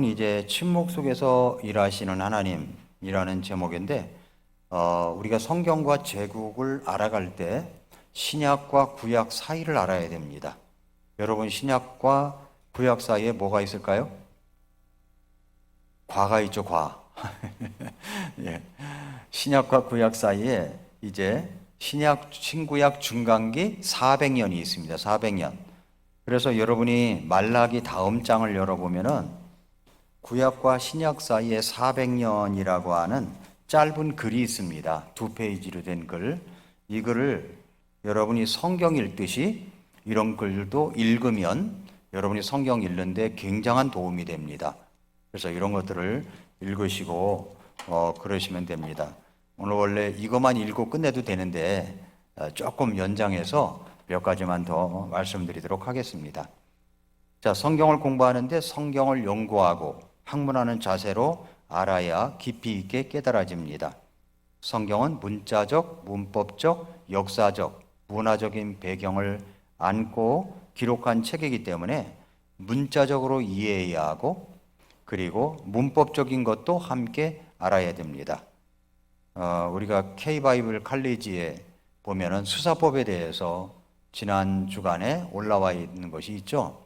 이제 침묵 속에서 일하시는 하나님이라는 제목인데, 우리가 성경과 제국을 알아갈 때 신약과 구약 사이를 알아야 됩니다. 여러분, 신약과 구약 사이에 뭐가 있을까요? 과가 있죠, 과. 예. 신약과 구약 사이에 이제 신구약 중간기 400년이 있습니다. 400년. 그래서 여러분이 말라기 다음 장을 열어보면은 구약과 신약 사이에 400년이라고 하는 짧은 글이 있습니다. 2페이지로 된 글. 이 글을 여러분이 성경 읽듯이 이런 글도 읽으면 여러분이 성경 읽는데 굉장한 도움이 됩니다. 그래서 이런 것들을 읽으시고 그러시면 됩니다. 오늘 원래 이것만 읽고 끝내도 되는데 조금 연장해서 몇 가지만 더 말씀드리도록 하겠습니다. 자, 성경을 공부하는데 성경을 연구하고 학문하는 자세로 알아야 깊이 있게 깨달아집니다. 성경은 문자적, 문법적, 역사적, 문화적인 배경을 안고 기록한 책이기 때문에 문자적으로 이해해야 하고 그리고 문법적인 것도 함께 알아야 됩니다. 우리가 K-바이블 칼리지에 보면은 수사법에 대해서 지난 주간에 올라와 있는 것이 있죠.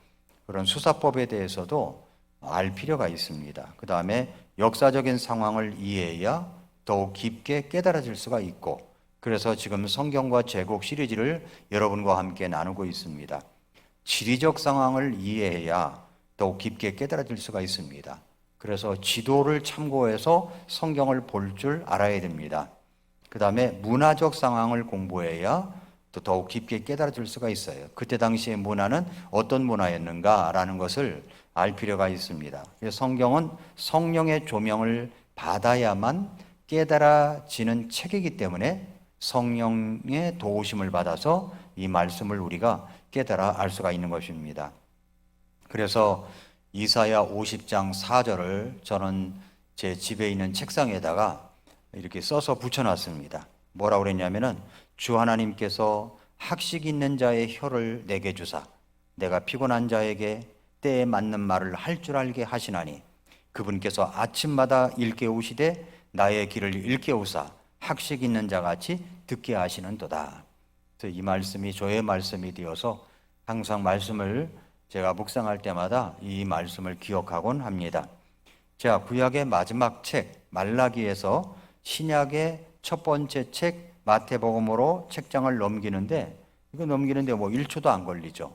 그런 수사법에 대해서도 알 필요가 있습니다. 그 다음에 역사적인 상황을 이해해야 더욱 깊게 깨달아질 수가 있고, 그래서 지금 성경과 제국 시리즈를 여러분과 함께 나누고 있습니다. 지리적 상황을 이해해야 더욱 깊게 깨달아질 수가 있습니다. 그래서 지도를 참고해서 성경을 볼 줄 알아야 됩니다. 그 다음에 문화적 상황을 공부해야 또 더욱 깊게 깨달아질 수가 있어요. 그때 당시의 문화는 어떤 문화였는가라는 것을 알 필요가 있습니다. 그래서 성경은 성령의 조명을 받아야만 깨달아지는 책이기 때문에 성령의 도우심을 받아서 이 말씀을 우리가 깨달아 알 수가 있는 것입니다. 그래서 이사야 50장 4절을 저는 제 집에 있는 책상에다가 이렇게 써서 붙여놨습니다. 뭐라고 그랬냐면은 주 하나님께서 학식 있는 자의 혀를 내게 주사 내가 피곤한 자에게 때에 맞는 말을 할 줄 알게 하시나니 그분께서 아침마다 일깨우시되 나의 길을 일깨우사 학식 있는 자같이 듣게 하시는도다. 그래서 이 말씀이 저의 말씀이 되어서 항상 말씀을 제가 묵상할 때마다 이 말씀을 기억하곤 합니다. 자, 구약의 마지막 책 말라기에서 신약의 첫 번째 책 마태복음으로 책장을 넘기는데 이거 넘기는데 뭐 1초도 안 걸리죠.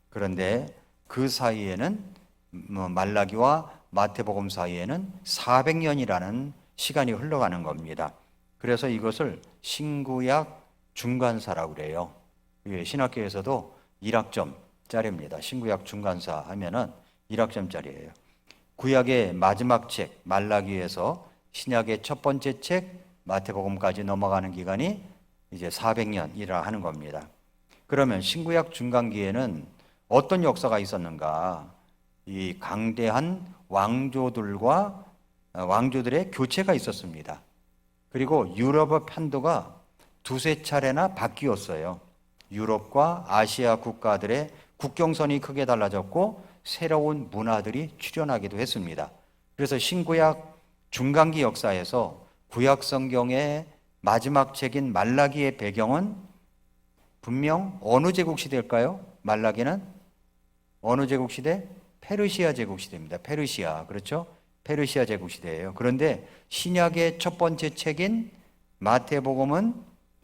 그런데 그 사이에는 말라기와 마태복음 사이에는 400년이라는 시간이 흘러가는 겁니다. 그래서 이것을 신구약 중간사라고 그래요. 신학교에서도 1학점짜리입니다. 신구약 중간사 하면은 1학점짜리예요. 구약의 마지막 책 말라기에서 신약의 첫 번째 책 마태복음까지 넘어가는 기간이 이제 400년이라 하는 겁니다. 그러면 신구약 중간기에는 어떤 역사가 있었는가? 이 강대한 왕조들의 교체가 있었습니다. 그리고 유럽의 판도가 두세 차례나 바뀌었어요. 유럽과 아시아 국가들의 국경선이 크게 달라졌고 새로운 문화들이 출현하기도 했습니다. 그래서 신구약 중간기 역사에서 구약 성경의 마지막 책인 말라기의 배경은 분명 어느 제국 시대일까요? 말라기는 어느 제국 시대? 페르시아 제국 시대입니다. 페르시아, 그렇죠? 페르시아 제국 시대예요. 그런데 신약의 첫 번째 책인 마태복음은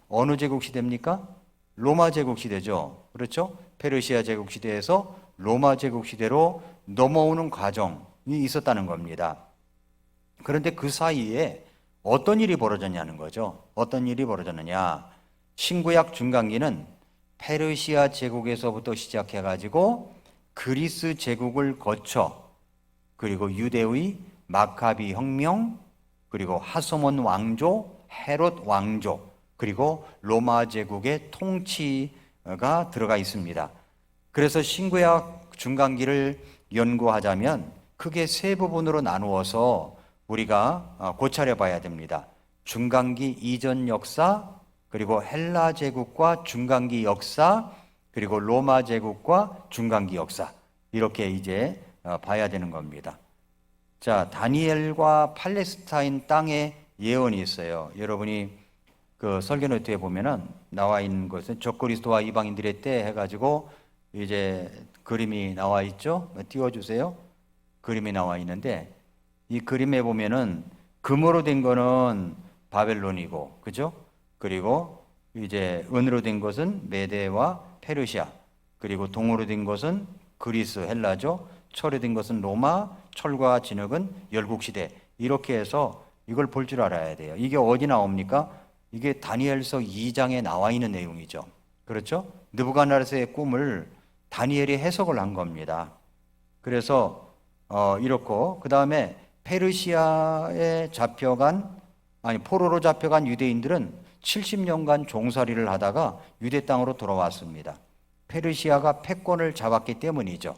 어느 제국 시대입니까? 로마 제국 시대죠. 그렇죠? 페르시아 제국 시대에서 로마 제국 시대로 넘어오는 과정이 있었다는 겁니다. 그런데 그 사이에 어떤 일이 벌어졌냐는 거죠. 어떤 일이 벌어졌느냐? 신구약 중간기는 페르시아 제국에서부터 시작해가지고 그리스 제국을 거쳐 그리고 유대의 마카비 혁명 그리고 하소몬 왕조, 헤롯 왕조 그리고 로마 제국의 통치가 들어가 있습니다. 그래서 신구약 중간기를 연구하자면 크게 세 부분으로 나누어서 우리가 고찰해 봐야 됩니다. 중간기 이전 역사, 그리고 헬라 제국과 중간기 역사, 그리고 로마 제국과 중간기 역사 이렇게 이제 봐야 되는 겁니다. 자, 다니엘과 팔레스타인 땅의 예언이 있어요. 여러분이 그 설교 노트에 보면은 나와 있는 것은 적그리스도와 이방인들의 때 해가지고 이제 그림이 나와 있죠. 띄워주세요. 그림이 나와 있는데 이 그림에 보면은 금으로 된 거는 바벨론이고, 그죠? 그리고 이제 은으로 된 것은 메데와 페르시아, 그리고 동으로 된 것은 그리스, 헬라죠. 철이 된 것은 로마, 철과 진흙은 열국시대. 이렇게 해서 이걸 볼 줄 알아야 돼요. 이게 어디 나옵니까? 이게 다니엘서 2장에 나와 있는 내용이죠. 그렇죠? 느부갓네살의 꿈을 다니엘이 해석을 한 겁니다. 그래서 이렇고 그 다음에 페르시아에 잡혀간 포로로 잡혀간 유대인들은 70년간 종살이를 하다가 유대 땅으로 돌아왔습니다. 페르시아가 패권을 잡았기 때문이죠.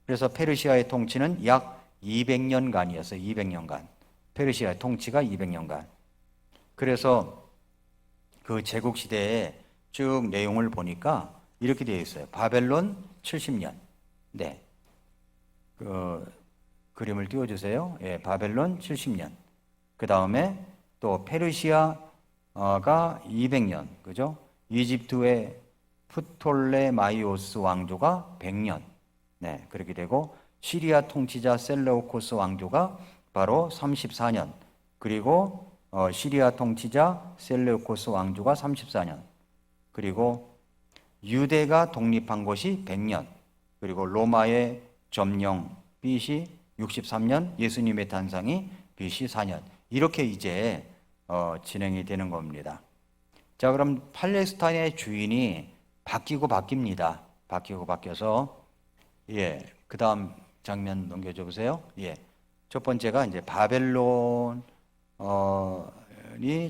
그래서 페르시아의 통치는 약 200년간이었어요. 200년간. 페르시아의 통치가 200년간. 그래서 그 제국 시대의 쭉 내용을 보니까 이렇게 되어 있어요. 바벨론 70년. 네. 그 그림을 띄워 주세요. 예, 바벨론 70년. 그다음에 또 페르시아가 200년. 그죠? 이집트의 프톨레마이오스 왕조가 100년. 네, 그렇게 되고 시리아 통치자 셀레우코스 왕조가 바로 34년. 그리고 시리아 통치자 셀레우코스 왕조가 34년. 그리고 유대가 독립한 것이 100년. 그리고 로마의 점령 BC 63년, 예수님의 탄생이 BC 4년. 이렇게 이제 진행이 되는 겁니다. 자, 그럼 팔레스타인의 주인이 바뀌고 바뀝니다. 바뀌고 바뀌어서 그 다음 장면 넘겨줘 보세요. 첫 번째가 이제 바벨론이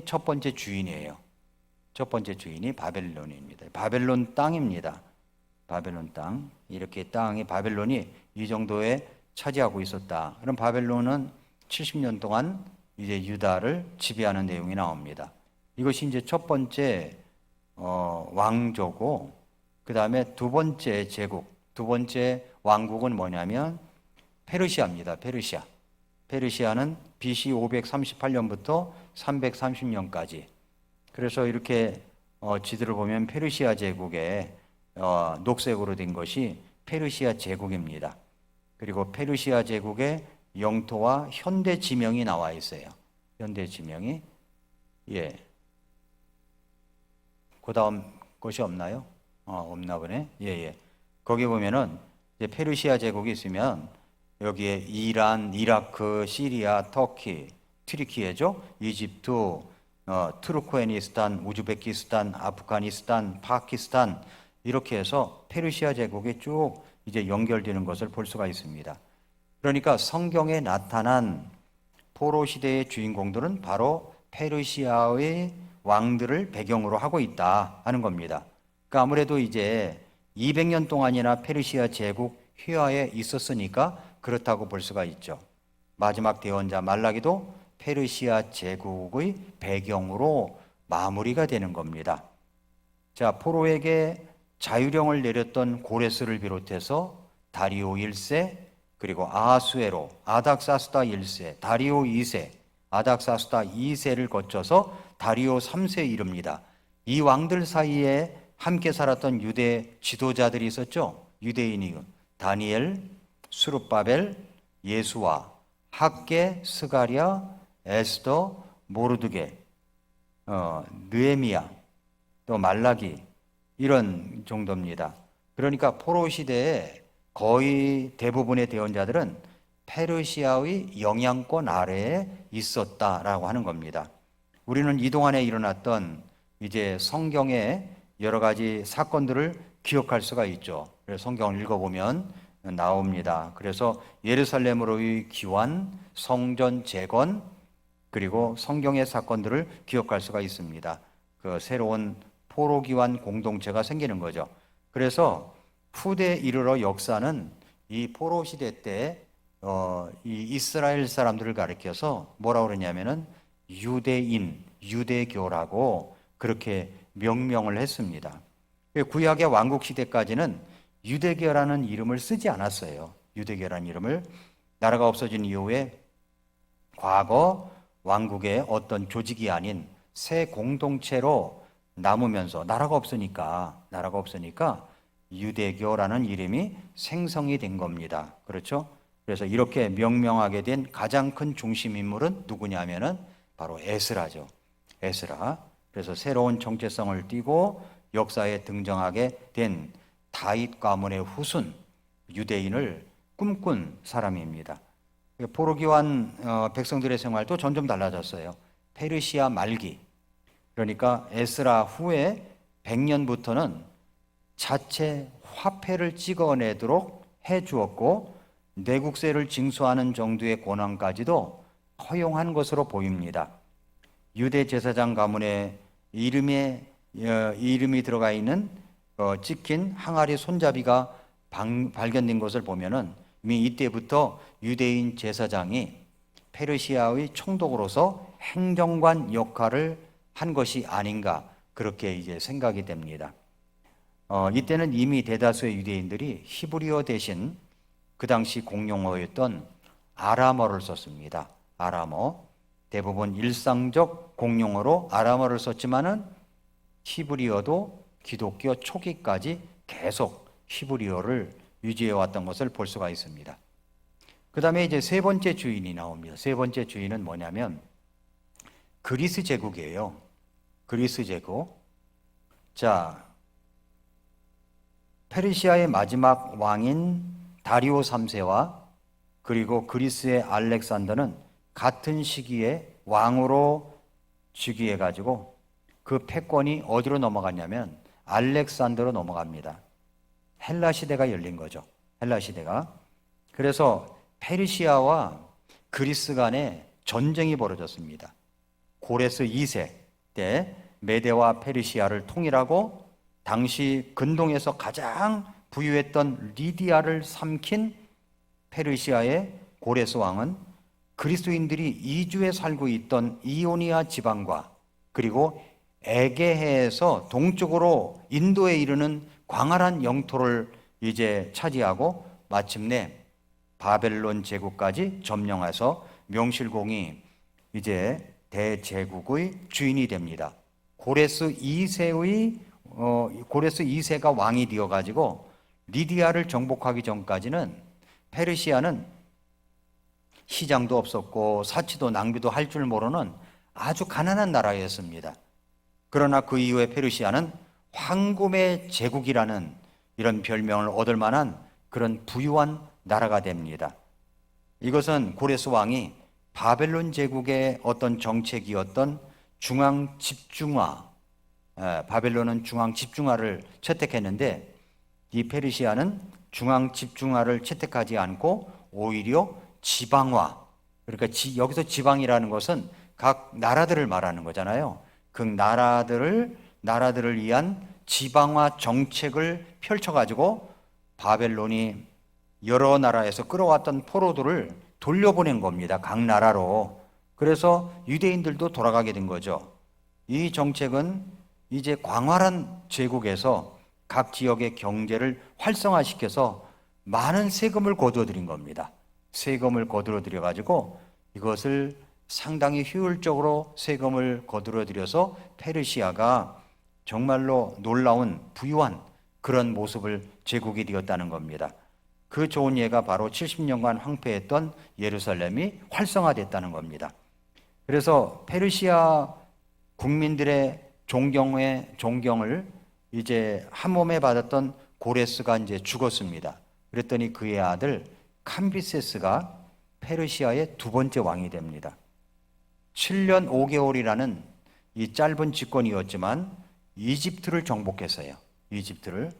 첫 번째 주인이에요. 첫 번째 주인이 바벨론입니다. 바벨론 땅입니다. 바벨론 땅. 이렇게 땅이 바벨론이 이 정도에 차지하고 있었다. 그럼 바벨론은 70년 동안 이제 유다를 지배하는 내용이 나옵니다. 이것이 이제 첫 번째 왕조고, 그 다음에 두 번째 제국, 두 번째 왕국은 뭐냐면 페르시아입니다. 페르시아. 페르시아는 BC 538년부터 330년까지. 그래서 이렇게 지도를 보면 페르시아 제국에 녹색으로 된 것이 페르시아 제국입니다. 그리고 페르시아 제국의 영토와 현대 지명이 나와 있어요. 현대 지명이. 그 다음 것이 없나요? 없나 보네. 거기 보면은 이제 페르시아 제국이 있으면 여기에 이란, 이라크, 시리아, 터키, 튀르키예죠. 이집트, 투르크메니스탄, 우즈베키스탄, 아프가니스탄, 파키스탄 이렇게 해서 페르시아 제국이 쭉 이제 연결되는 것을 볼 수가 있습니다. 그러니까 성경에 나타난 포로 시대의 주인공들은 바로 페르시아의 왕들을 배경으로 하고 있다 하는 겁니다. 그러니까 아무래도 이제 200년 동안이나 페르시아 제국 휘하에 있었으니까 그렇다고 볼 수가 있죠. 마지막 대언자 말라기도 페르시아 제국의 배경으로 마무리가 되는 겁니다. 자, 포로에게 자유령을 내렸던 고레스를 비롯해서 다리오 1세, 그리고 아하수에로, 아닥사스다 1세, 다리오 2세, 아닥사스다 2세를 거쳐서 다리오 3세에 이릅니다. 이 왕들 사이에 함께 살았던 유대 지도자들이 있었죠. 유대인이 다니엘, 수룹바벨, 예수와, 학개, 스가랴, 에스더, 모르드게, 느헤미야, 또 말라기 이런 정도입니다. 그러니까 포로 시대에 거의 대부분의 대언자들은 페르시아의 영향권 아래에 있었다라고 하는 겁니다. 우리는 이동안에 일어났던 이제 성경의 여러 가지 사건들을 기억할 수가 있죠. 그래서 성경을 읽어보면 나옵니다. 그래서 예루살렘으로의 귀환, 성전 재건, 그리고 성경의 사건들을 기억할 수가 있습니다. 그 새로운 포로 귀환 공동체가 생기는 거죠. 그래서 후대에 이르러 역사는 이 포로 시대 때 이 이스라엘 사람들을 가리켜서 뭐라고 그러냐면은 유대인, 유대교라고 그렇게 명명을 했습니다. 구약의 왕국 시대까지는 유대교라는 이름을 쓰지 않았어요. 유대교라는 이름을 나라가 없어진 이후에 과거 왕국의 어떤 조직이 아닌 새 공동체로 남으면서 나라가 없으니까 유대교라는 이름이 생성이 된 겁니다. 그렇죠? 그래서 이렇게 명명하게 된 가장 큰 중심 인물은 누구냐면은 바로 에스라죠. 에스라. 그래서 새로운 정체성을 띠고 역사에 등장하게 된 다윗 가문의 후손 유대인을 꿈꾼 사람입니다. 포로기환 백성들의 생활도 점점 달라졌어요. 페르시아 말기, 그러니까 에스라 후에 100년부터는 자체 화폐를 찍어내도록 해주었고 내국세를 징수하는 정도의 권한까지도 허용한 것으로 보입니다. 유대 제사장 가문의 이름이 들어가 있는 찍힌 항아리 손잡이가 발견된 것을 보면은 이미 이때부터 유대인 제사장이 페르시아의 총독으로서 행정관 역할을 한 것이 아닌가 그렇게 이제 생각이 됩니다. 이때는 이미 대다수의 유대인들이 히브리어 대신 그 당시 공용어였던 아람어를 썼습니다. 아람어. 대부분 일상적 공용어로 아람어를 썼지만은 히브리어도 기독교 초기까지 계속 히브리어를 유지해 왔던 것을 볼 수가 있습니다. 그 다음에 이제 세 번째 주인이 나옵니다. 세 번째 주인은 뭐냐면 그리스 제국이에요. 그리스 제국. 자, 페르시아의 마지막 왕인 다리오 3세와 그리고 그리스의 알렉산더는 같은 시기에 왕으로 즉위해 가지고 그 패권이 어디로 넘어갔냐면 알렉산더로 넘어갑니다. 헬라 시대가 열린 거죠. 헬라 시대가. 그래서 페르시아와 그리스 간에 전쟁이 벌어졌습니다. 고레스 2세 때 메데와 페르시아를 통일하고 당시 근동에서 가장 부유했던 리디아를 삼킨 페르시아의 고레스 왕은 그리스도인들이 이주에 살고 있던 이오니아 지방과 그리고 에게해에서 동쪽으로 인도에 이르는 광활한 영토를 이제 차지하고 마침내 바벨론 제국까지 점령해서 명실공히 이제 대제국의 주인이 됩니다. 고레스 2세가 왕이 되어 가지고 리디아를 정복하기 전까지는 페르시아는 시장도 없었고 사치도 낭비도 할 줄 모르는 아주 가난한 나라였습니다. 그러나 그 이후에 페르시아는 황금의 제국이라는 이런 별명을 얻을 만한 그런 부유한 나라가 됩니다. 이것은 고레스 왕이 바벨론 제국의 어떤 정책이었던 중앙 집중화, 바벨론은 중앙 집중화를 채택했는데 이 페르시아는 중앙 집중화를 채택하지 않고 오히려 지방화, 그러니까 여기서 지방이라는 것은 각 나라들을 말하는 거잖아요. 그 나라들을 위한 지방화 정책을 펼쳐가지고 바벨론이 여러 나라에서 끌어왔던 포로들을 돌려보낸 겁니다. 각 나라로. 그래서 유대인들도 돌아가게 된 거죠. 이 정책은 이제 광활한 제국에서 각 지역의 경제를 활성화시켜서 많은 세금을 거두어들인 겁니다. 세금을 거두어들여 가지고 이것을 상당히 효율적으로 세금을 거두어들여서 페르시아가 정말로 놀라운 부유한 그런 모습을 제국이 되었다는 겁니다. 그 좋은 예가 바로 70년간 황폐했던 예루살렘이 활성화됐다는 겁니다. 그래서 페르시아 국민들의 존경을 이제 한 몸에 받았던 고레스가 이제 죽었습니다. 그랬더니 그의 아들 캄비세스가 페르시아의 두 번째 왕이 됩니다. 7년 5개월이라는 이 짧은 집권이었지만 이집트를 정복했어요. 이집트를.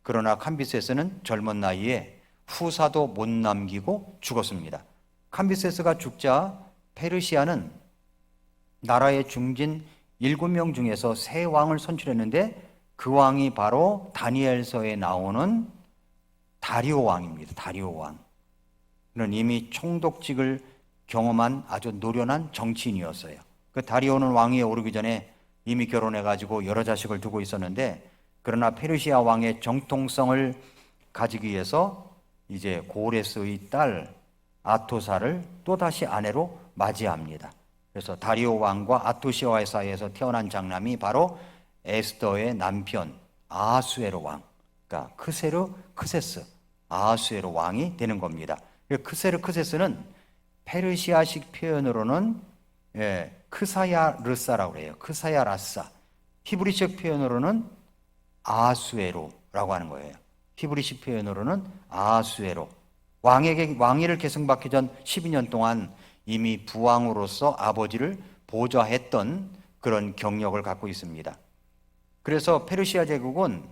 그러나 캄비세스는 젊은 나이에 후사도 못 남기고 죽었습니다. 캄비세스가 죽자 페르시아는 나라의 중진 7명 중에서 3왕을 선출했는데 그 왕이 바로 다니엘서에 나오는 다리오 왕입니다. 다리오 왕. 그는 이미 총독직을 경험한 아주 노련한 정치인이었어요. 그 다리오는 왕위에 오르기 전에 이미 결혼해가지고 여러 자식을 두고 있었는데 그러나 페르시아 왕의 정통성을 가지기 위해서 이제 고레스의 딸 아토사를 또다시 아내로 맞이합니다. 그래서 다리오 왕과 아토시아와의 사이에서 태어난 장남이 바로 에스더의 남편 아하수에로 왕, 그러니까 크세르 크세스 아하수에로 왕이 되는 겁니다. 크세르 크세스는 페르시아식 표현으로는 크사야 르사라고 해요. 크사야 라사. 히브리식 표현으로는 아하수에로라고 하는 거예요. 히브리식 표현으로는 아하수에로. 왕위를 계승받기 전 12년 동안 이미 부왕으로서 아버지를 보좌했던 그런 경력을 갖고 있습니다. 그래서 페르시아 제국은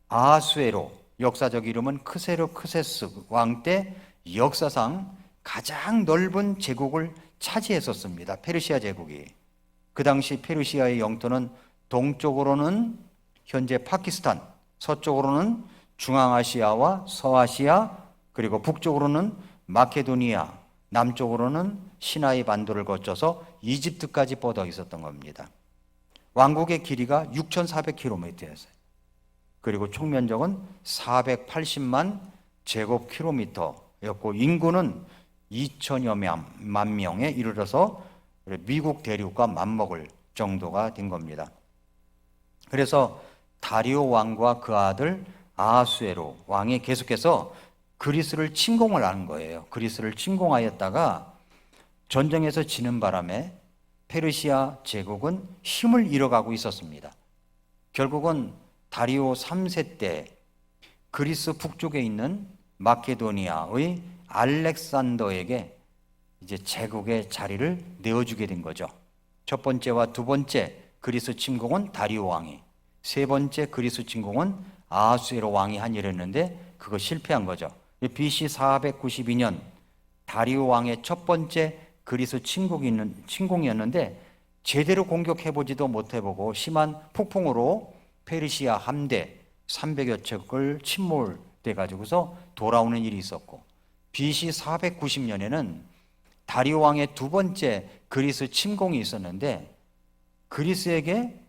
아하수에로, 역사적 이름은 크세르 크세스 왕 때 역사상 가장 넓은 제국을 차지했었습니다. 페르시아 제국이. 그 당시 페르시아의 영토는 동쪽으로는 현재 파키스탄, 서쪽으로는 중앙아시아와 서아시아, 그리고 북쪽으로는 마케도니아, 남쪽으로는 시나이 반도를 거쳐서 이집트까지 뻗어 있었던 겁니다. 왕국의 길이가 6,400km였어요. 그리고 총면적은 480만 제곱킬로미터였고 인구는 2천여만 명에 이르러서 미국 대륙과 맞먹을 정도가 된 겁니다. 그래서 다리오 왕과 그 아들 아하수에로 왕이 계속해서 그리스를 침공을 하는 거예요. 그리스를 침공하였다가 전쟁에서 지는 바람에 페르시아 제국은 힘을 잃어가고 있었습니다. 결국은 다리오 3세 때 그리스 북쪽에 있는 마케도니아의 알렉산더에게 이제 제국의 자리를 내어주게 된 거죠. 첫 번째와 두 번째 그리스 침공은 다리오 왕이, 세 번째 그리스 침공은 아하수에로 왕이 한 일이었는데 그거 실패한 거죠. BC 492년 다리오 왕의 첫 번째 그리스 침공이었는데 제대로 공격해보지도 못해보고 심한 폭풍으로 페르시아 함대 300여 척을 침몰돼 가지고서 돌아오는 일이 있었고, BC 490년에는 다리오 왕의 두 번째 그리스 침공이 있었는데 그리스에게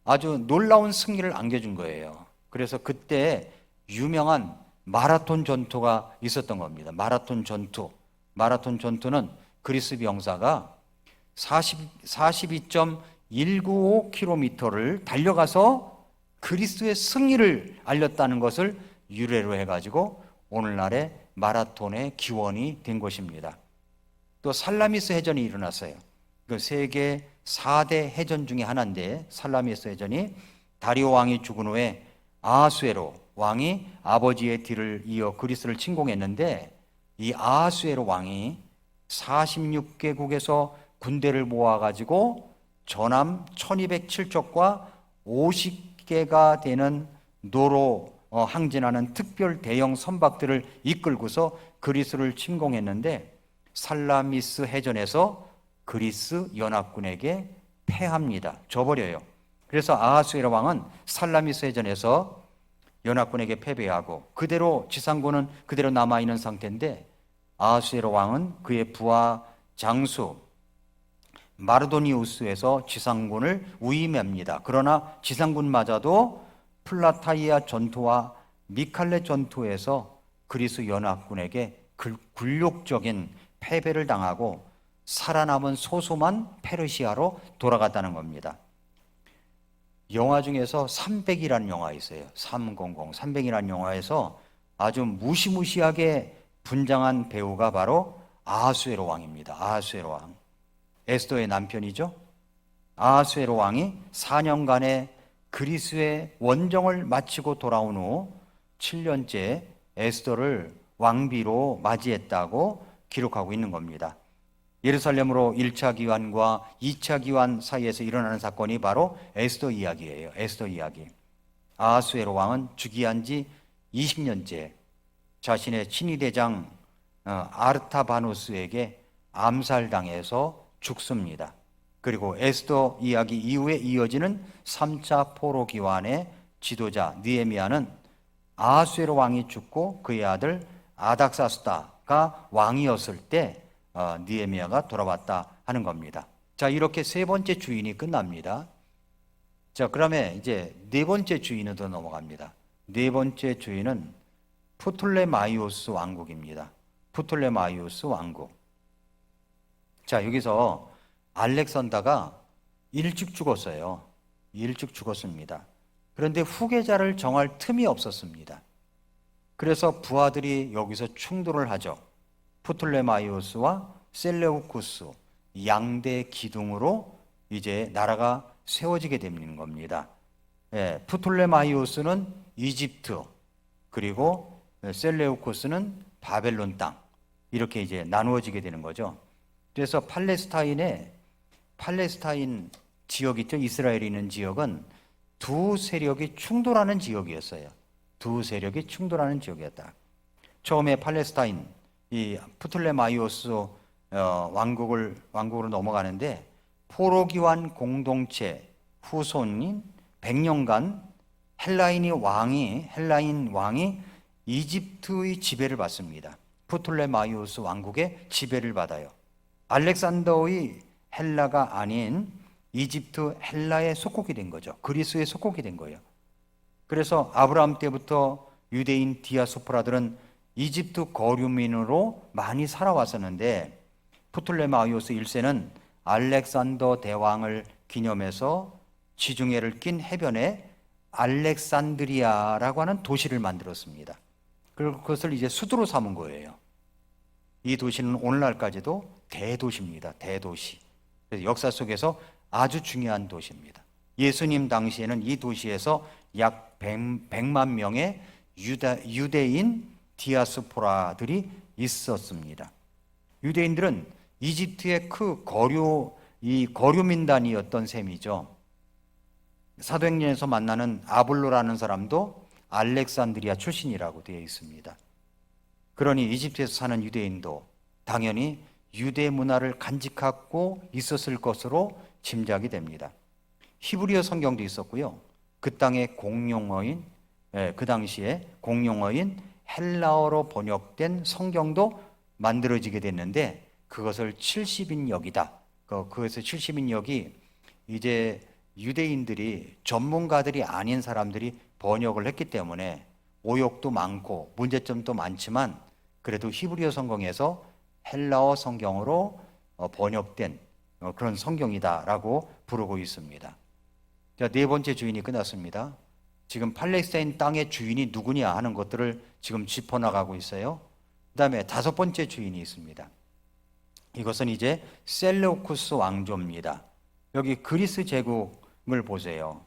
아주 놀라운 승리를 안겨준 거예요. 그래서 그때 유명한 마라톤 전투가 있었던 겁니다. 마라톤 전투는 그리스 병사가 42.195km를 달려가서 그리스의 승리를 알렸다는 것을 유래로 해가지고 오늘날의 마라톤의 기원이 된 것입니다. 또 살라미스 해전이 일어났어요. 그 세계 4대 해전 중에 하나인데 살라미스 해전이 다리오 왕이 죽은 후에 아하수에로 왕이 아버지의 뒤를 이어 그리스를 침공했는데 이 아하수에로 왕이 46개국에서 군대를 모아가지고 전함 1207척과 50개가 되는 노로 항진하는 특별 대형 선박들을 이끌고서 그리스를 침공했는데 살라미스 해전에서 그리스 연합군에게 패합니다. 져버려요. 그래서 아하수에로 왕은 살라미스 해전에서 연합군에게 패배하고 그대로 지상군은 그대로 남아있는 상태인데 아하수에로 왕은 그의 부하 장수 마르도니우스에서 지상군을 위임합니다. 그러나 지상군마저도 플라타이아 전투와 미칼레 전투에서 그리스 연합군에게 굴욕적인 패배를 당하고 살아남은 소수만 페르시아로 돌아갔다는 겁니다. 영화 중에서 300이라는 영화 있어요. 300이라는 영화에서 아주 무시무시하게 분장한 배우가 바로 아하수에로 왕입니다. 아하수에로 왕. 에스더의 남편이죠. 아하수에로 왕이 4년간의 그리스의 원정을 마치고 돌아온 후 7년째 에스더를 왕비로 맞이했다고 기록하고 있는 겁니다. 예루살렘으로 1차 기환과 2차 기환 사이에서 일어나는 사건이 바로 에스더 이야기예요. 에스더 이야기. 아하수에로 왕은 즉위한 지 20년째 자신의 친위대장 아르타바누스에게 암살당해서 죽습니다. 그리고 에스더 이야기 이후에 이어지는 3차 포로 기환의 지도자 느헤미야는 아하수에로 왕이 죽고 그의 아들 아닥사스다가 왕이었을 때 느헤미야가 돌아왔다 하는 겁니다. 자, 이렇게 세 번째 주인이 끝납니다. 자, 그러면 이제 네 번째 주인으로 넘어갑니다. 네 번째 주인은 프톨레마이오스 왕국입니다. 프톨레마이오스 왕국. 자, 여기서 알렉산더가 일찍 죽었어요. 일찍 죽었습니다. 그런데 후계자를 정할 틈이 없었습니다. 그래서 부하들이 여기서 충돌을 하죠. 프톨레마이오스와 셀레우쿠스 양대 기둥으로 이제 나라가 세워지게 되는 겁니다. 예, 프톨레마이오스는 이집트, 그리고 셀레우코스는 바벨론 땅, 이렇게 이제 나누어지게 되는 거죠. 그래서 팔레스타인 지역 있죠. 이스라엘이 있는 지역은 두 세력이 충돌하는 지역이었어요. 두 세력이 충돌하는 지역이었다. 처음에 팔레스타인, 이 프톨레마이오스 왕국으로 넘어가는데 포로기환 공동체 후손인 100년간 헬라인 왕이 이집트의 지배를 받습니다. 프톨레마이오스 왕국의 지배를 받아요. 알렉산더의 헬라가 아닌 이집트 헬라의 속국이 된 거죠. 그리스의 속국이 된 거예요. 그래서 아브라함 때부터 유대인 디아스포라들은 이집트 거류민으로 많이 살아왔었는데 프톨레마이오스 1세는 알렉산더 대왕을 기념해서 지중해를 낀 해변에 알렉산드리아라고 하는 도시를 만들었습니다. 그리고 그것을 이제 수도로 삼은 거예요. 이 도시는 오늘날까지도 대도시입니다. 대도시. 그래서 역사 속에서 아주 중요한 도시입니다. 예수님 당시에는 이 도시에서 약 100만 명의 유대인 디아스포라들이 있었습니다. 유대인들은 이집트의 거류 민단이었던 셈이죠. 사도행전에서 만나는 아볼로라는 사람도 알렉산드리아 출신이라고 되어 있습니다. 그러니 이집트에서 사는 유대인도 당연히 유대 문화를 간직하고 있었을 것으로 짐작이 됩니다. 히브리어 성경도 있었고요. 그 땅의 공용어인, 그 당시에 공용어인 헬라어로 번역된 성경도 만들어지게 됐는데 그것을 70인 역이다. 그것을 70인 역이 이제 유대인들이 전문가들이 아닌 사람들이 번역을 했기 때문에 오역도 많고 문제점도 많지만 그래도 히브리어 성경에서 헬라어 성경으로 번역된 그런 성경이다라고 부르고 있습니다. 자, 네 번째 주인이 끝났습니다. 지금 팔레스타인 땅의 주인이 누구냐 하는 것들을 지금 짚어나가고 있어요. 그 다음에 다섯 번째 주인이 있습니다. 이것은 이제 셀레우쿠스 왕조입니다. 여기 그리스 제국을 보세요.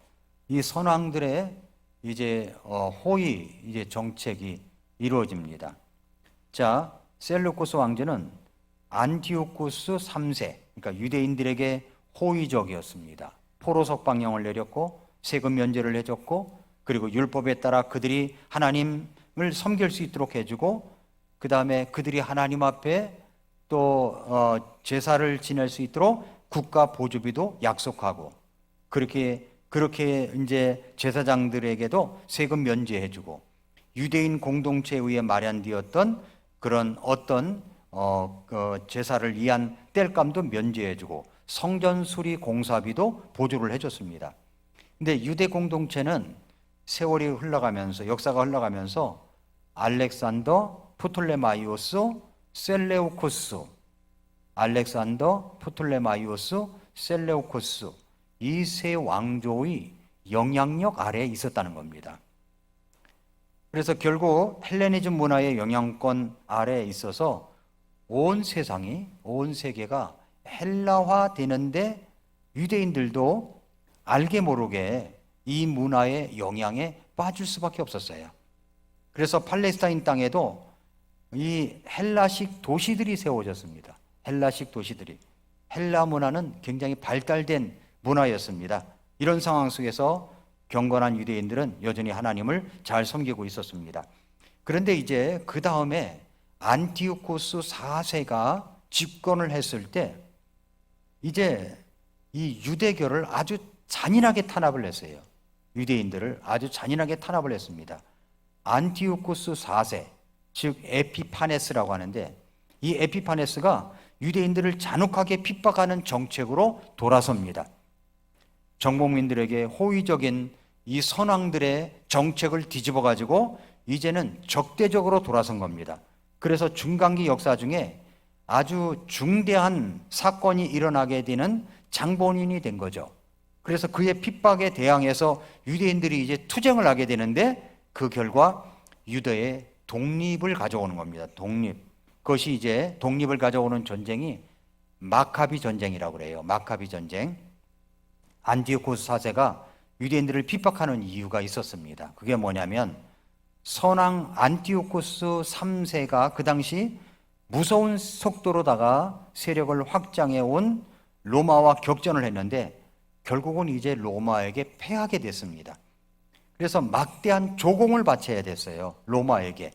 이 선왕들의 이제 호위 이제 정책이 이루어집니다. 자, 셀루쿠스 왕조는 안티오쿠스 3세, 그러니까 유대인들에게 호의적이었습니다. 포로 석방령을 내렸고 세금 면제를 해줬고 그리고 율법에 따라 그들이 하나님을 섬길 수 있도록 해주고 그 다음에 그들이 하나님 앞에 또 제사를 지낼 수 있도록 국가 보조비도 약속하고 그렇게 이제 제사장들에게도 세금 면제해주고 유대인 공동체에 의해 마련되었던 그런 어떤 제사를 위한 땔감도 면제해주고 성전 수리 공사비도 보조를 해줬습니다. 근데 유대 공동체는 세월이 흘러가면서 역사가 흘러가면서 알렉산더, 프톨레마이오스, 셀레우코스, 알렉산더, 프톨레마이오스, 셀레우코스 이 세 왕조의 영향력 아래에 있었다는 겁니다. 그래서 결국 헬레니즘 문화의 영향권 아래에 있어서 온 세상이, 온 세계가 헬라화 되는데 유대인들도 알게 모르게 이 문화의 영향에 빠질 수밖에 없었어요. 그래서 팔레스타인 땅에도 이 헬라식 도시들이 세워졌습니다. 헬라식 도시들이. 헬라 문화는 굉장히 발달된 문화였습니다. 이런 상황 속에서 경건한 유대인들은 여전히 하나님을 잘 섬기고 있었습니다. 그런데 이제 그 다음에 안티오코스 4세가 집권을 했을 때 이제 이 유대교를 아주 잔인하게 탄압을 했어요. 유대인들을 아주 잔인하게 탄압을 했습니다. 안티오코스 4세, 즉 에피파네스라고 하는데 이 에피파네스가 유대인들을 잔혹하게 핍박하는 정책으로 돌아섭니다. 정복민들에게 호의적인 이 선왕들의 정책을 뒤집어 가지고 이제는 적대적으로 돌아선 겁니다. 그래서 중간기 역사 중에 아주 중대한 사건이 일어나게 되는 장본인이 된 거죠. 그래서 그의 핍박에 대항해서 유대인들이 이제 투쟁을 하게 되는데 그 결과 유대의 독립을 가져오는 겁니다. 독립. 그것이 이제 독립을 가져오는 전쟁이 마카비 전쟁이라고 그래요. 마카비 전쟁. 안티오코스 4세가 유대인들을 핍박하는 이유가 있었습니다. 그게 뭐냐면 선왕 안티오코스 3세가 그 당시 무서운 속도로다가 세력을 확장해 온 로마와 격전을 했는데 결국은 이제 로마에게 패하게 됐습니다. 그래서 막대한 조공을 바쳐야 됐어요. 로마에게.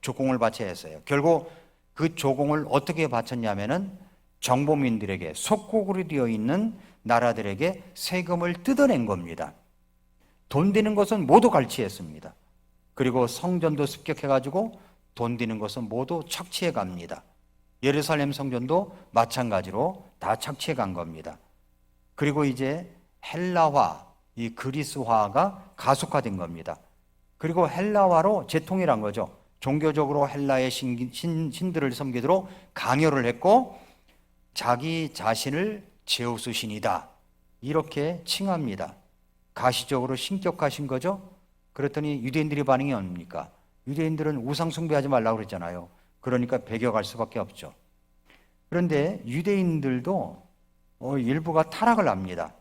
조공을 바쳐야 했어요. 결국 그 조공을 어떻게 바쳤냐면은 정보민들에게, 속국으로 되어 있는 나라들에게 세금을 뜯어낸 겁니다. 돈 되는 것은 모두 갈취했습니다. 그리고 성전도 습격해가지고 돈 되는 것은 모두 착취해 갑니다. 예루살렘 성전도 마찬가지로 다 착취해 간 겁니다. 그리고 이제 헬라화, 이 그리스화가 가속화된 겁니다. 그리고 헬라화로 재통일한 거죠. 종교적으로 헬라의 신들을 섬기도록 강요를 했고 자기 자신을 제우스 신이다 이렇게 칭합니다. 가시적으로 신격화신 거죠. 그랬더니 유대인들의 반응이 뭡니까? 유대인들은 우상 숭배하지 말라고 그랬잖아요. 그러니까 배격할 수밖에 없죠. 그런데 유대인들도 일부가 타락을 합니다.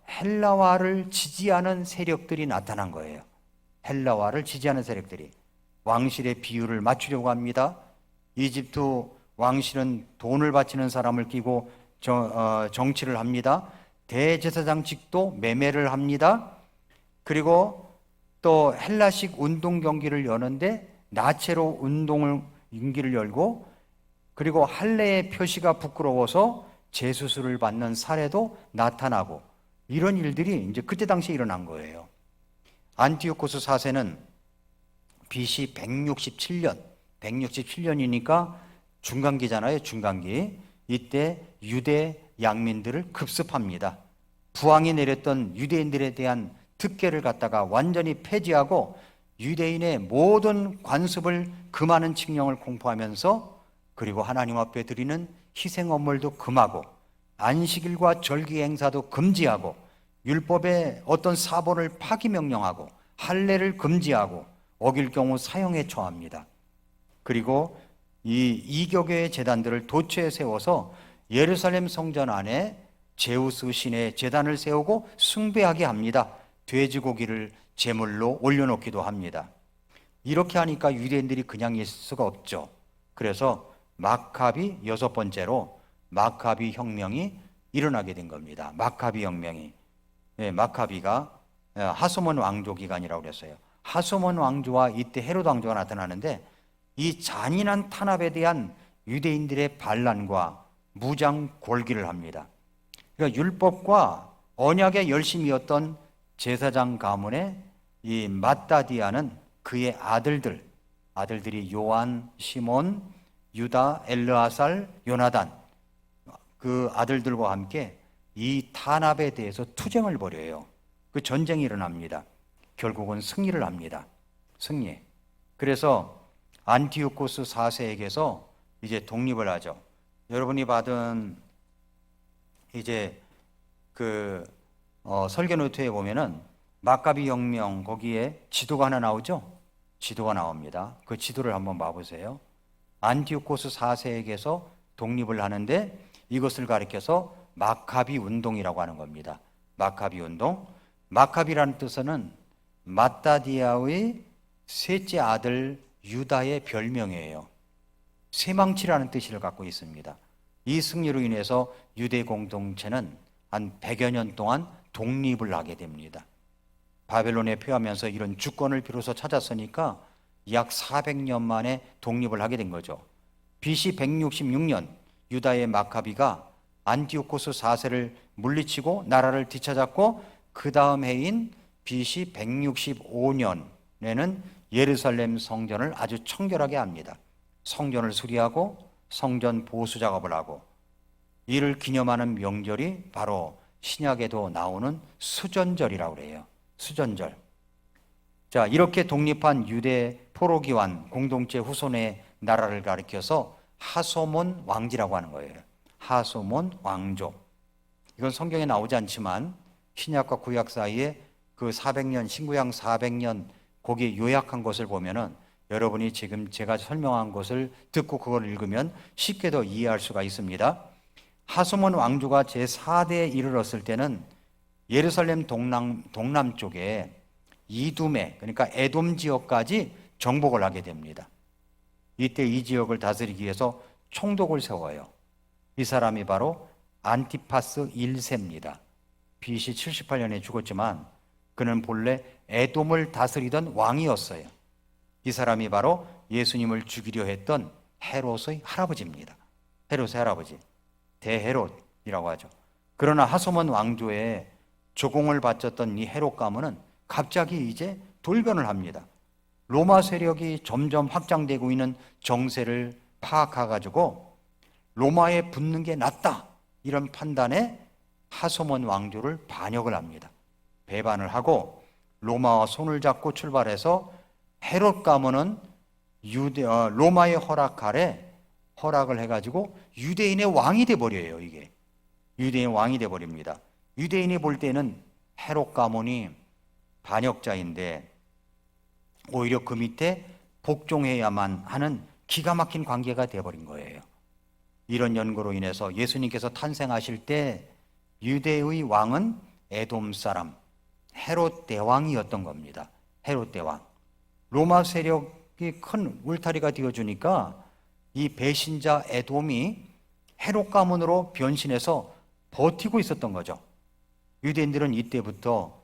헬라화를 지지하는 세력들이 나타난 거예요. 헬라화를 지지하는 세력들이 왕실의 비율을 맞추려고 합니다. 이집트 왕실은 돈을 바치는 사람을 끼고 정치를 합니다. 대제사장직도 매매를 합니다. 그리고 또 헬라식 운동 경기를 여는데 나체로 운동을 임기를 열고 그리고 할례의 표시가 부끄러워서 재수술을 받는 사례도 나타나고 이런 일들이 이제 그때 당시에 일어난 거예요. 안티오코스 4세는 BC 167년이니까 중간기잖아요. 중간기. 이때 유대 양민들을 급습합니다. 부왕이 내렸던 유대인들에 대한 특례를 갖다가 완전히 폐지하고 유대인의 모든 관습을 금하는 칙령을 공포하면서 그리고 하나님 앞에 드리는 희생 헌물도 금하고 안식일과 절기 행사도 금지하고 율법의 어떤 사본을 파기 명령하고 할례를 금지하고 어길 경우 사형에 처합니다. 그리고 이 이교계의 제단들을 도처에 세워서 예루살렘 성전 안에 제우스 신의 제단을 세우고 숭배하게 합니다. 돼지고기를 제물로 올려놓기도 합니다. 이렇게 하니까 유대인들이 그냥 있을 수가 없죠. 그래서 마카비 6번째로 마카비 혁명이 일어나게 된 겁니다. 마카비 혁명이. 마카비가 하소몬 왕조 기간이라고 그랬어요. 하소몬 왕조와 이때 헤롯 왕조가 나타나는데 이 잔인한 탄압에 대한 유대인들의 반란과 무장 골기를 합니다. 그러니까 율법과 언약에 열심이었던 제사장 가문의 이 마따디아는 그의 아들들이 요한, 시몬, 유다, 엘르아살, 요나단 그 아들들과 함께 이 탄압에 대해서 투쟁을 벌여요. 그 전쟁이 일어납니다. 결국은 승리를 합니다. 승리. 그래서 안티오코스 4세에게서 이제 독립을 하죠. 여러분이 받은 이제 그 설교 노트에 보면은 마카비 혁명 거기에 지도가 하나 나오죠? 지도가 나옵니다. 그 지도를 한번 봐보세요. 안티오코스 4세에게서 독립을 하는데 이것을 가리켜서 마카비 운동이라고 하는 겁니다. 마카비 운동. 마카비라는 뜻은 마따디아의 셋째 아들 유다의 별명이에요. 쇠망치라는 뜻을 갖고 있습니다. 이 승리로 인해서 유대 공동체는 한 100여 년 동안 독립을 하게 됩니다. 바벨론에 피하면서 이런 주권을 비로소 찾았으니까 약 400년 만에 독립을 하게 된 거죠. BC 166년 유다의 마카비가 안티오코스 4세를 물리치고 나라를 되찾았고 그 다음 해인 BC 165년에는 예루살렘 성전을 아주 청결하게 합니다. 성전을 수리하고 성전 보수 작업을 하고 이를 기념하는 명절이 바로 신약에도 나오는 수전절이라고 그래요. 수전절. 자, 이렇게 독립한 유대 포로기환 공동체 후손의 나라를 가리켜서 하소몬 왕지라고 하는 거예요. 하소몬 왕조. 이건 성경에 나오지 않지만 신약과 구약 사이에 그 400년, 신구약 400년 거기에 요약한 것을 보면은 여러분이 지금 제가 설명한 것을 듣고 그걸 읽으면 쉽게 더 이해할 수가 있습니다. 하소몬 왕조가 제4대에 이르렀을 때는 예루살렘 동남쪽에 이두메, 그러니까 에돔 지역까지 정복을 하게 됩니다. 이때 이 지역을 다스리기 위해서 총독을 세워요. 이 사람이 바로 안티파스 1세입니다. BC 78년에 죽었지만 그는 본래 에돔을 다스리던 왕이었어요. 이 사람이 바로 예수님을 죽이려 했던 헤롯의 할아버지입니다. 헤롯의 할아버지, 대헤롯이라고 하죠. 그러나 하소몬 왕조에 조공을 바쳤던 이 헤롯 가문은 갑자기 이제 돌변을 합니다. 로마 세력이 점점 확장되고 있는 정세를 파악해가지고 로마에 붙는 게 낫다, 이런 판단에 하소몬 왕조를 반역을 합니다. 배반을 하고 로마와 손을 잡고 출발해서 헤롯 가문은 로마의 허락 아래 허락을 해가지고 유대인의 왕이 돼버려요. 이게 유대인 왕이 돼버립니다. 유대인이 볼 때는 헤롯 가문이 반역자인데 오히려 그 밑에 복종해야만 하는 기가 막힌 관계가 돼버린 거예요. 이런 연고로 인해서 예수님께서 탄생하실 때 유대의 왕은 에돔 사람 헤롯 대왕이었던 겁니다. 헤롯 대왕. 로마 세력이 큰 울타리가 되어주니까 이 배신자 에돔이 헤롯 가문으로 변신해서 버티고 있었던 거죠. 유대인들은 이때부터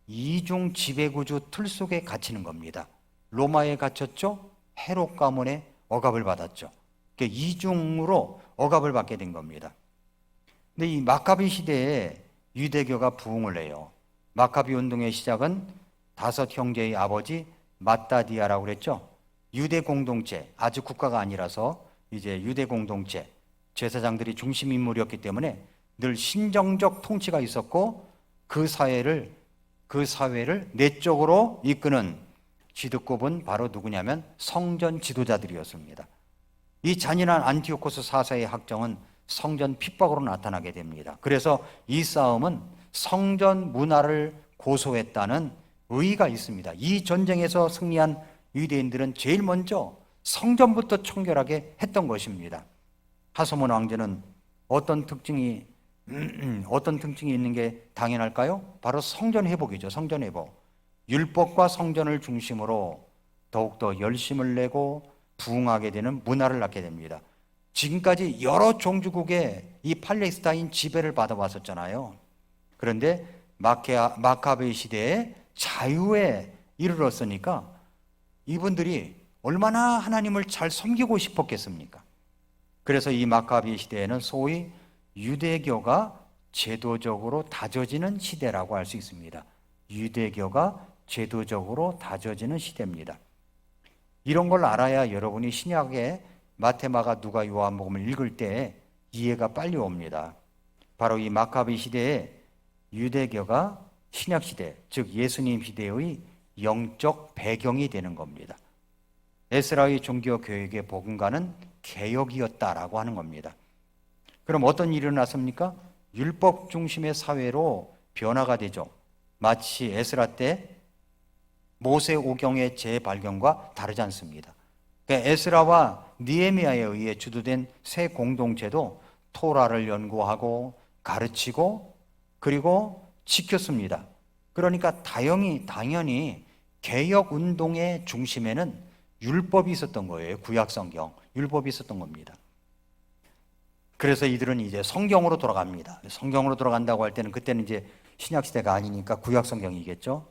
이중 지배구조 틀 속에 갇히는 겁니다. 로마에 갇혔죠. 헤롯 가문의 억압을 받았죠. 그러니까 이중으로 억압을 받게 된 겁니다. 근데 이 마카비 시대에 유대교가 부흥을 해요. 마카비 운동의 시작은 5 형제의 아버지 마따디아라고 그랬죠. 유대 공동체, 아주 국가가 아니라서 이제 유대 공동체, 제사장들이 중심 인물이었기 때문에 늘 신정적 통치가 있었고 그 사회를 내적으로 이끄는 지도급은 바로 누구냐면 성전 지도자들이었습니다. 이 잔인한 안티오코스 4세의 학정은 성전 핍박으로 나타나게 됩니다. 그래서 이 싸움은 성전 문화를 고소했다는 의의가 있습니다. 이 전쟁에서 승리한 유대인들은 제일 먼저 성전부터 청결하게 했던 것입니다. 하소몬 왕조는 어떤 특징이 있는 게 당연할까요? 바로 성전 회복이죠. 성전 회복. 율법과 성전을 중심으로 더욱더 열심을 내고 부흥하게 되는 문화를 낳게 됩니다. 지금까지 여러 종주국의 이 팔레스타인 지배를 받아왔었잖아요. 그런데 마카베 시대에 자유에 이르렀으니까 이분들이 얼마나 하나님을 잘 섬기고 싶었겠습니까? 그래서 이 마카비 시대에는 소위 유대교가 제도적으로 다져지는 시대라고 할 수 있습니다. 유대교가 제도적으로 다져지는 시대입니다. 이런 걸 알아야 여러분이 신약의 마테마가 누가 요한복음을 읽을 때 이해가 빨리 옵니다. 바로 이 마카비 시대에 유대교가 신약 시대, 즉 예수님 시대의 영적 배경이 되는 겁니다. 에스라의 종교 교육의 복음가는 개혁이었다라고 하는 겁니다. 그럼 어떤 일이 일어났습니까? 율법 중심의 사회로 변화가 되죠. 마치 에스라 때 모세 오경의 재발견과 다르지 않습니다. 그러니까 에스라와 느헤미야에 의해 주도된 새 공동체도 토라를 연구하고 가르치고 그리고 지켰습니다. 그러니까 당연히 개혁 운동의 중심에는 율법이 있었던 거예요. 구약 성경, 율법이 있었던 겁니다. 그래서 이들은 이제 성경으로 돌아갑니다. 성경으로 돌아간다고 할 때는 그때는 이제 신약 시대가 아니니까 구약 성경이겠죠.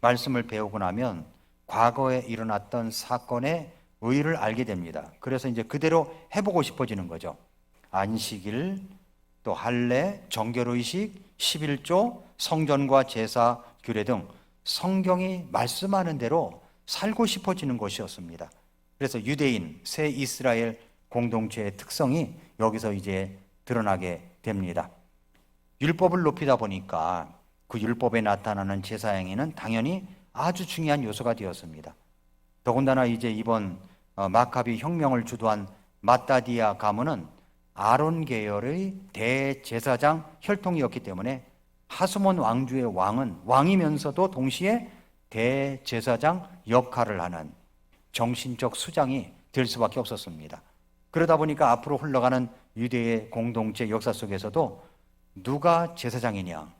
말씀을 배우고 나면 과거에 일어났던 사건의 의의를 알게 됩니다. 그래서 이제 그대로 해보고 싶어지는 거죠. 안식일, 또 할례, 정결의식, 11조, 성전과 제사, 규례 등 성경이 말씀하는 대로 살고 싶어지는 것이었습니다. 그래서 유대인, 새 이스라엘 공동체의 특성이 여기서 이제 드러나게 됩니다. 율법을 높이다 보니까 그 율법에 나타나는 제사 행위는 당연히 아주 중요한 요소가 되었습니다. 더군다나 이제 이번 마카비 혁명을 주도한 마따디아 가문은 아론 계열의 대제사장 혈통이었기 때문에 하스몬 왕조의 왕은 왕이면서도 동시에 대제사장 역할을 하는 정신적 수장이 될 수밖에 없었습니다. 그러다 보니까 앞으로 흘러가는 유대의 공동체 역사 속에서도 누가 제사장이냐,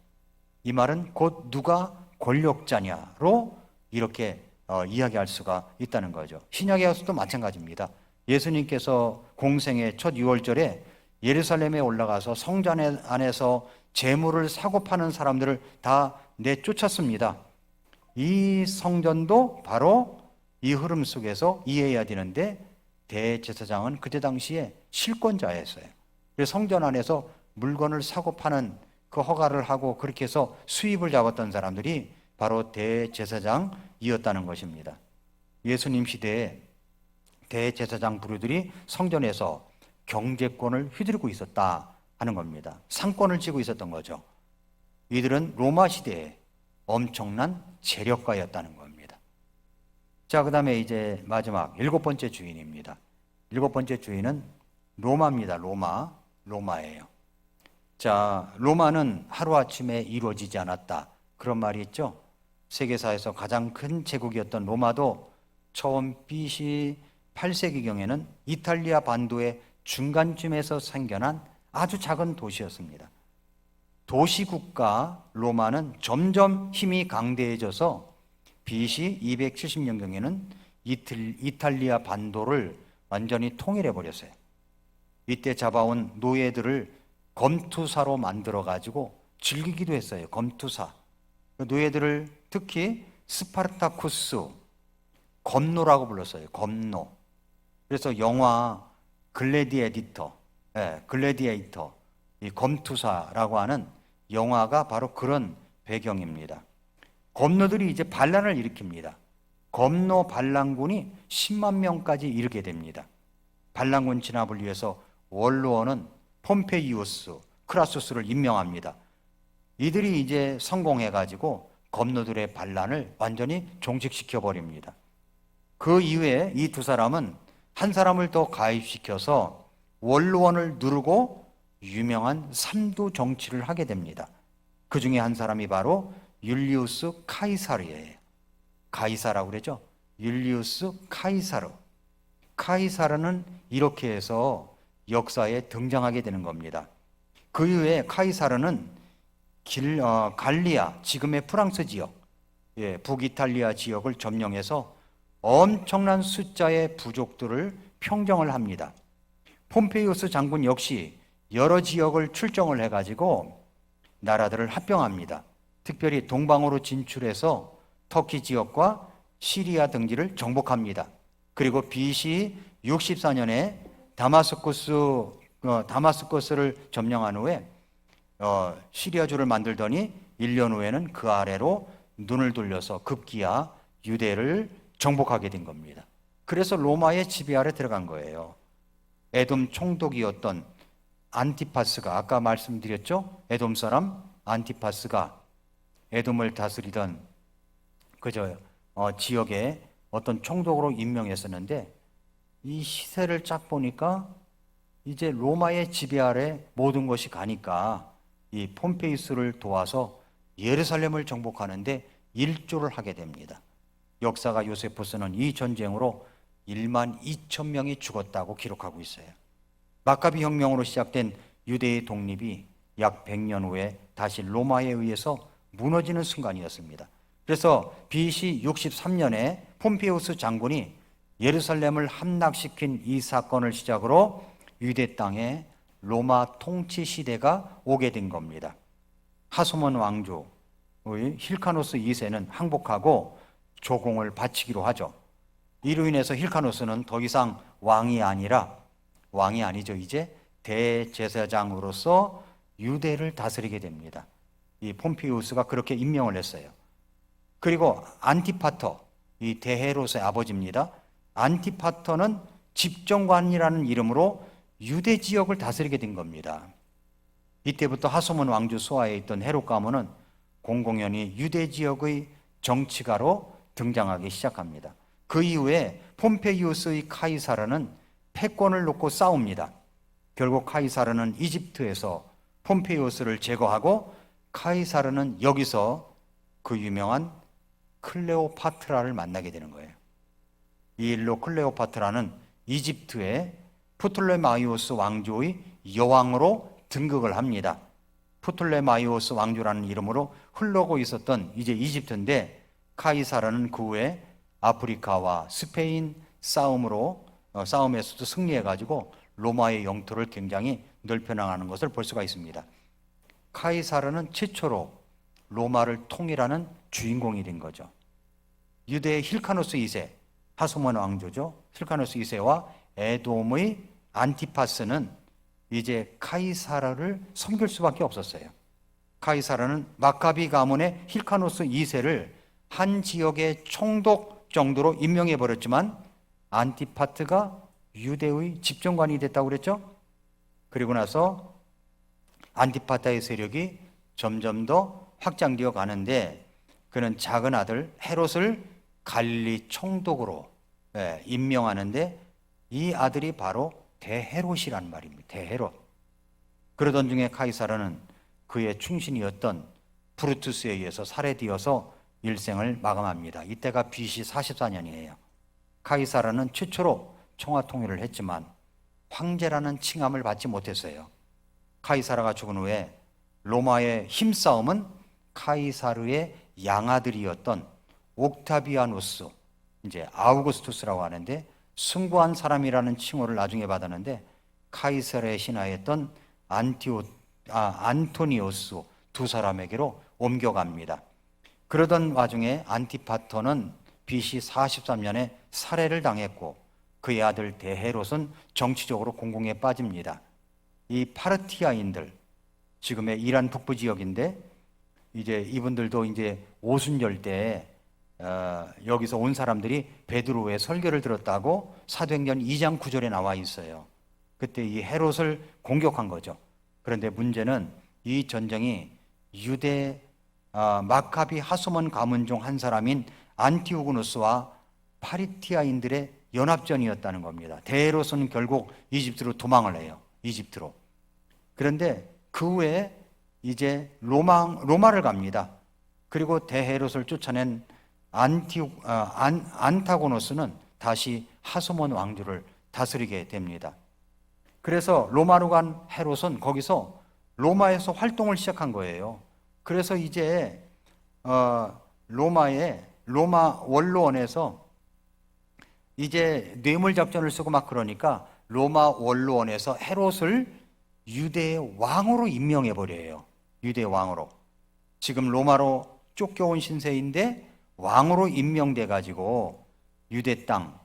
이 말은 곧 누가 권력자냐로 이렇게 이야기할 수가 있다는 거죠. 신약에서도 마찬가지입니다. 예수님께서 공생의 첫 유월절에 예루살렘에 올라가서 성전 안에서 재물을 사고 파는 사람들을 다 내쫓았습니다. 이 성전도 바로 이 흐름 속에서 이해해야 되는데, 대제사장은 그때 당시에 실권자였어요. 그래서 성전 안에서 물건을 사고 파는 그 허가를 하고 그렇게 해서 수입을 잡았던 사람들이 바로 대제사장이었다는 것입니다. 예수님 시대에 대제사장 부류들이 성전에서 경제권을 휘두르고 있었다 하는 겁니다. 상권을 쥐고 있었던 거죠. 이들은 로마 시대에 엄청난 재력가였다는 겁니다. 자, 그 다음에 이제 마지막 7번째 주인입니다. 7번째 주인은 로마입니다. 로마예요. 자, 로마는 하루아침에 이루어지지 않았다, 그런 말이 있죠. 세계사에서 가장 큰 제국이었던 로마도 처음 BC 8세기경에는 이탈리아 반도의 중간쯤에서 생겨난 아주 작은 도시였습니다. 도시국가 로마는 점점 힘이 강대해져서 BC 270년경에는 이탈리아 반도를 완전히 통일해 버렸어요. 이때 잡아온 노예들을 검투사로 만들어 가지고 즐기기도 했어요. 검투사. 노예들을 특히 스파르타쿠스, 검노라고 불렀어요. 검노. 그래서 영화 글래디에이터, 이 검투사라고 하는 영화가 바로 그런 배경입니다. 검노들이 이제 반란을 일으킵니다. 검노 반란군이 10만 명까지 이르게 됩니다. 반란군 진압을 위해서 원로원은 폼페이우스, 크라수스를 임명합니다. 이들이 이제 성공해가지고 검노들의 반란을 완전히 종식시켜 버립니다. 그 이후에 이 두 사람은 한 사람을 더 가입시켜서 원로원을 누르고 유명한 삼두 정치를 하게 됩니다. 그 중에 한 사람이 바로 율리우스 카이사르예요. 가이사라고 그러죠. 율리우스 카이사르. 카이사르는 이렇게 해서 역사에 등장하게 되는 겁니다. 그 이후에 카이사르는 갈리아, 지금의 프랑스 지역, 북이탈리아 지역을 점령해서 엄청난 숫자의 부족들을 평정을 합니다. 폼페이우스 장군 역시 여러 지역을 출정을 해가지고 나라들을 합병합니다. 특별히 동방으로 진출해서 터키 지역과 시리아 등지를 정복합니다. 그리고 BC 64년에 다마스커스를 점령한 후에 시리아주를 만들더니 1년 후에는 그 아래로 눈을 돌려서 급기야 유대를 정복하게 된 겁니다. 그래서 로마의 지배 아래 들어간 거예요. 에돔 총독이었던 안티파스가, 아까 말씀드렸죠? 에돔 사람 안티파스가 에돔을 다스리던 지역에 어떤 총독으로 임명했었는데, 이 시세를 쫙 보니까 이제 로마의 지배 아래 모든 것이 가니까 이 폼페이우스를 도와서 예루살렘을 정복하는데 일조를 하게 됩니다. 역사가 요세포스는 이 전쟁으로 1만 2천 명이 죽었다고 기록하고 있어요. 마카비 혁명으로 시작된 유대의 독립이 약 100년 후에 다시 로마에 의해서 무너지는 순간이었습니다. 그래서 BC 63년에 폼페이우스 장군이 예루살렘을 함락시킨 이 사건을 시작으로 유대 땅에 로마 통치 시대가 오게 된 겁니다. 하소몬 왕조의 힐카노스 2세는 항복하고 조공을 바치기로 하죠. 이로 인해서 힐카노스는 더 이상 왕이 아니죠. 이제 대제사장으로서 유대를 다스리게 됩니다. 이 폼페이우스가 그렇게 임명을 했어요. 그리고 안티파터, 이 대헤롯의 아버지입니다. 안티파터는 집정관이라는 이름으로 유대 지역을 다스리게 된 겁니다. 이때부터 하소몬 왕조 수하에 있던 헤롯 가문은 공공연히 유대 지역의 정치가로 등장하기 시작합니다. 그 이후에 폼페이우스의 카이사르는 패권을 놓고 싸웁니다. 결국 카이사르는 이집트에서 폼페이우스를 제거하고 카이사르는 여기서 그 유명한 클레오파트라를 만나게 되는 거예요. 이 일로 클레오파트라는 이집트의 프톨레마이오스 왕조의 여왕으로 등극을 합니다. 프톨레마이오스 왕조라는 이름으로 흘러고 있었던 이제 이집트인데, 카이사르는 그 후에 아프리카와 스페인 싸움에서도 승리해가지고 로마의 영토를 굉장히 넓혀나가는 것을 볼 수가 있습니다. 카이사르는 최초로 로마를 통일하는 주인공이 된 거죠. 유대의 힐카노스 2세, 하소몬 왕조죠. 힐카노스 2세와 에돔의 안티파스는 이제 카이사르를 섬길 수밖에 없었어요. 카이사르는 마카비 가문의 힐카노스 2세를 한 지역의 총독 정도로 임명해 버렸지만 안티파트가 유대의 집정관이 됐다고 그랬죠. 그리고 나서 안티파트의 세력이 점점 더 확장되어 가는데, 그는 작은 아들 헤롯을 갈릴리 총독으로 임명하는데, 이 아들이 바로 대헤롯이란 말입니다. 대헤롯. 그러던 중에 카이사르는 그의 충신이었던 브루투스에 의해서 살해되어서 일생을 마감합니다. 이때가 BC 44년이에요. 카이사르는 최초로 청화통일을 했지만 황제라는 칭함을 받지 못했어요. 카이사르가 죽은 후에 로마의 힘싸움은 카이사르의 양아들이었던 옥타비아누스, 이제 아우구스투스라고 하는데, 승고한 사람이라는 칭호를 나중에 받았는데, 카이사르의 신하였던 안토니오스 두 사람에게로 옮겨갑니다. 그러던 와중에 안티파터는 BC 43년에 살해를 당했고, 그의 아들 대헤롯은 정치적으로 공공에 빠집니다. 이 파르티아인들, 지금의 이란 북부 지역인데, 이제 이분들도 이제 오순절 때 여기서 온 사람들이 베드로의 설교를 들었다고 사도행전 2장 9절에 나와 있어요. 그때 이 헤롯을 공격한 거죠. 그런데 문제는 이 전쟁이 유대 마카비 하소몬 가문 중 한 사람인 안티오구누스와 파리티아인들의 연합전이었다는 겁니다. 대헤롯은 결국 이집트로 도망을 해요. 이집트로. 그런데 그 후에 이제 로마를 갑니다. 그리고 대헤롯을 쫓아낸 안타고노스는 다시 하소몬 왕조를 다스리게 됩니다. 그래서 로마로 간 헤롯은 거기서 로마에서 활동을 시작한 거예요. 그래서 이제 로마 원로원에서 이제 뇌물 작전을 쓰고 막 그러니까 로마 원로원에서 헤롯을 유대의 왕으로 임명해 버려요. 유대의 왕으로. 지금 로마로 쫓겨온 신세인데 왕으로 임명돼 가지고 유대 땅,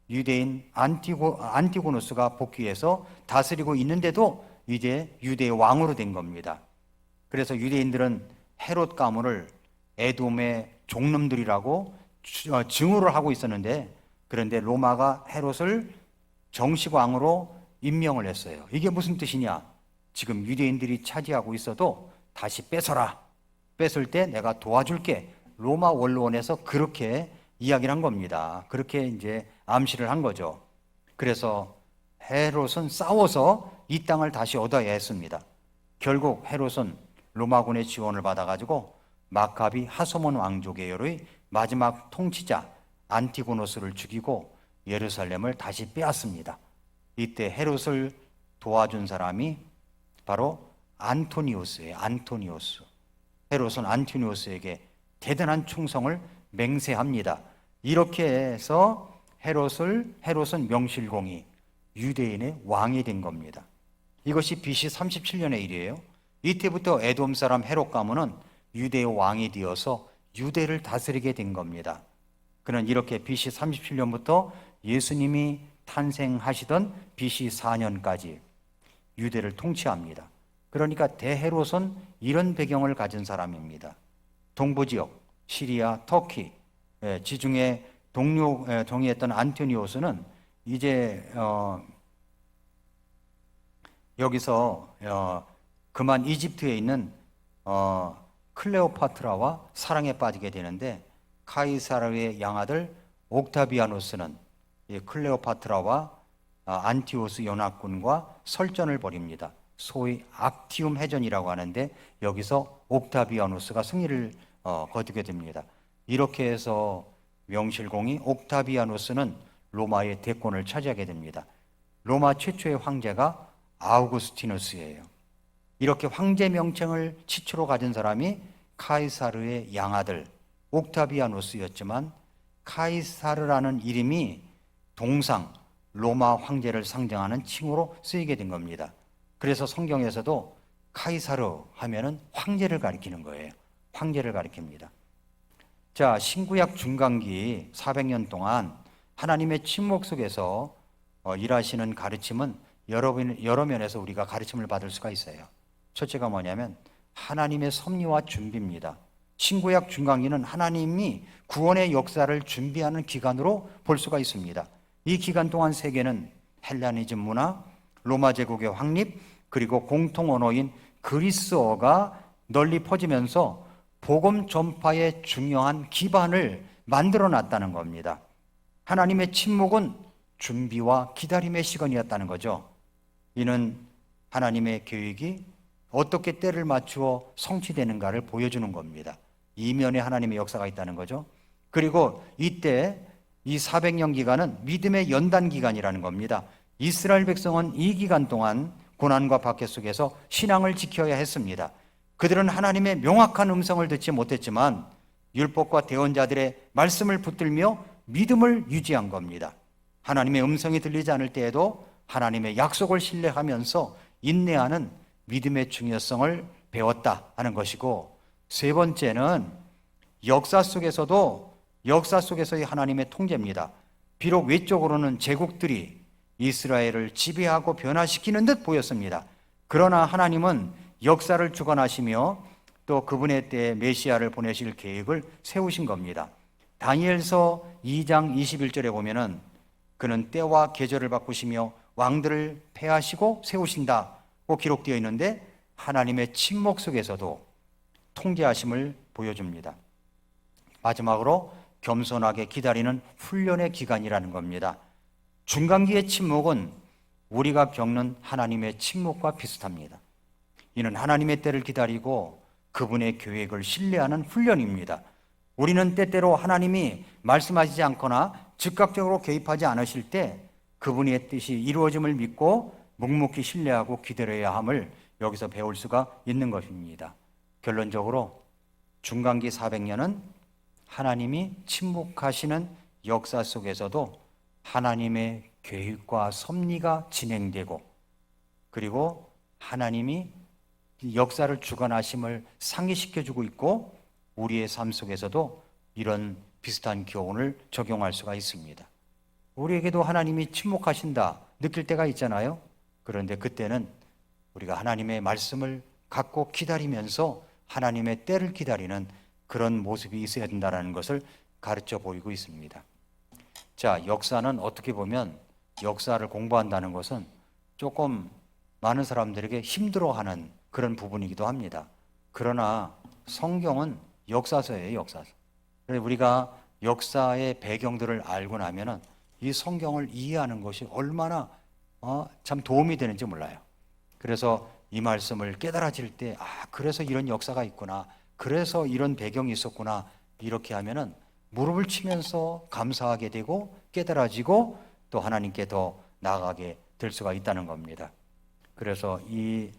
유대인 안티고노스가 복귀해서 다스리고 있는데도 이제 유대의 왕으로 된 겁니다. 그래서 유대인들은 헤롯 가문을 에돔의 종놈들이라고 증오를 하고 있었는데, 그런데 로마가 헤롯을 정식 왕으로 임명을 했어요. 이게 무슨 뜻이냐? 지금 유대인들이 차지하고 있어도 다시 뺏어라. 뺏을 때 내가 도와줄게. 로마 원로원에서 그렇게 이야기를 한 겁니다. 그렇게 이제 암시를 한 거죠. 그래서 헤롯은 싸워서 이 땅을 다시 얻어야 했습니다. 결국 헤롯은 로마군의 지원을 받아가지고 마카비 하소몬 왕조 계열의 마지막 통치자 안티고노스를 죽이고 예루살렘을 다시 빼앗습니다. 이때 헤롯을 도와준 사람이 바로 안토니오스예요. 안토니오스. 헤롯은 안토니오스에게 대단한 충성을 맹세합니다. 이렇게 해서 헤롯은 명실공히 유대인의 왕이 된 겁니다. 이것이 BC 37년의 일이에요. 이때부터 에돔 사람 헤롯 가문은 유대의 왕이 되어서 유대를 다스리게 된 겁니다. 그는 이렇게 BC 37년부터 예수님이 탄생하시던 BC 4년까지 유대를 통치합니다. 그러니까 대헤롯은 이런 배경을 가진 사람입니다. 동부지역, 시리아, 터키, 지중해 동의했던 안토니오스는 이제 여기서 그만 이집트에 있는 클레오파트라와 사랑에 빠지게 되는데, 카이사르의 양아들 옥타비아누스는 이 클레오파트라와 안티오스 연합군과 설전을 벌입니다. 소위 악티움 해전이라고 하는데 여기서 옥타비아누스가 승리를 거두게 됩니다. 이렇게 해서 명실공히 옥타비아누스는 로마의 대권을 차지하게 됩니다. 로마 최초의 황제가 아우구스티누스예요. 이렇게 황제 명칭을 치초로 가진 사람이 카이사르의 양아들 옥타비아누스였지만 카이사르라는 이름이 동상 로마 황제를 상징하는 칭호로 쓰이게 된 겁니다. 그래서 성경에서도 카이사르 하면은 황제를 가리키는 거예요. 황제를 가리킵니다. 자, 신구약 중간기 400년 동안 하나님의 침묵 속에서 일하시는 가르침은 여러 면에서 우리가 가르침을 받을 수가 있어요. 첫째가 뭐냐면 하나님의 섭리와 준비입니다. 신구약 중간기는 하나님이 구원의 역사를 준비하는 기간으로 볼 수가 있습니다. 이 기간 동안 세계는 헬라니즘 문화, 로마 제국의 확립, 그리고 공통 언어인 그리스어가 널리 퍼지면서 복음 전파의 중요한 기반을 만들어 놨다는 겁니다. 하나님의 침묵은 준비와 기다림의 시간이었다는 거죠. 이는 하나님의 계획이 어떻게 때를 맞추어 성취되는가를 보여주는 겁니다. 이면에 하나님의 역사가 있다는 거죠. 그리고 이때 이 400년 기간은 믿음의 연단 기간이라는 겁니다. 이스라엘 백성은 이 기간 동안 고난과 박해 속에서 신앙을 지켜야 했습니다. 그들은 하나님의 명확한 음성을 듣지 못했지만 율법과 대언자들의 말씀을 붙들며 믿음을 유지한 겁니다. 하나님의 음성이 들리지 않을 때에도 하나님의 약속을 신뢰하면서 인내하는 믿음의 중요성을 배웠다 하는 것이고, 세 번째는 역사 속에서의 하나님의 통제입니다. 비록 외적으로는 제국들이 이스라엘을 지배하고 변화시키는 듯 보였습니다. 그러나 하나님은 역사를 주관하시며 또 그분의 때에 메시아를 보내실 계획을 세우신 겁니다. 다니엘서 2장 21절에 보면은 그는 때와 계절을 바꾸시며 왕들을 폐하시고 세우신다고 기록되어 있는데 하나님의 침묵 속에서도 통제하심을 보여줍니다. 마지막으로 겸손하게 기다리는 훈련의 기간이라는 겁니다. 중간기의 침묵은 우리가 겪는 하나님의 침묵과 비슷합니다. 이는 하나님의 때를 기다리고 그분의 계획을 신뢰하는 훈련입니다. 우리는 때때로 하나님이 말씀하시지 않거나 즉각적으로 개입하지 않으실 때 그분의 뜻이 이루어짐을 믿고 묵묵히 신뢰하고 기다려야 함을 여기서 배울 수가 있는 것입니다. 결론적으로 중간기 400년은 하나님이 침묵하시는 역사 속에서도 하나님의 계획과 섭리가 진행되고, 그리고 하나님이 역사를 주관하심을 상기시켜주고 있고, 우리의 삶 속에서도 이런 비슷한 교훈을 적용할 수가 있습니다. 우리에게도 하나님이 침묵하신다 느낄 때가 있잖아요. 그런데 그때는 우리가 하나님의 말씀을 갖고 기다리면서 하나님의 때를 기다리는 그런 모습이 있어야 된다는 것을 가르쳐 보이고 있습니다. 자, 역사는 어떻게 보면 역사를 공부한다는 것은 조금 많은 사람들에게 힘들어하는 그런 부분이기도 합니다. 그러나 성경은 역사서예요, 역사서. 그래서 우리가 역사의 배경들을 알고 나면은 이 성경을 이해하는 것이 얼마나 참 도움이 되는지 몰라요. 그래서 이 말씀을 깨달아질 때, 그래서 이런 역사가 있구나, 그래서 이런 배경이 있었구나, 이렇게 하면은 무릎을 치면서 감사하게 되고 깨달아지고 또 하나님께 더 나아가게 될 수가 있다는 겁니다. 그래서 이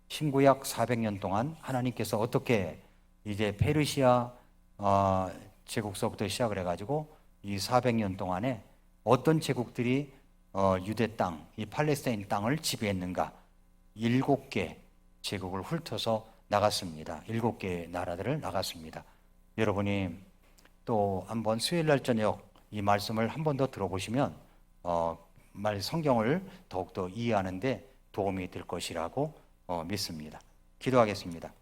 신구약 400년 동안 하나님께서 어떻게 이제 페르시아 제국서부터 시작을 해가지고 이 400년 동안에 어떤 제국들이 유대 땅, 이 팔레스타인 땅을 지배했는가, 7개 제국을 훑어서 나갔습니다. 7개의 나라들을 나갔습니다. 여러분이 또 한번 수요일 날 저녁 이 말씀을 한 번 더 들어보시면 성경을 더욱더 이해하는 데 도움이 될 것이라고 믿습니다. 기도하겠습니다.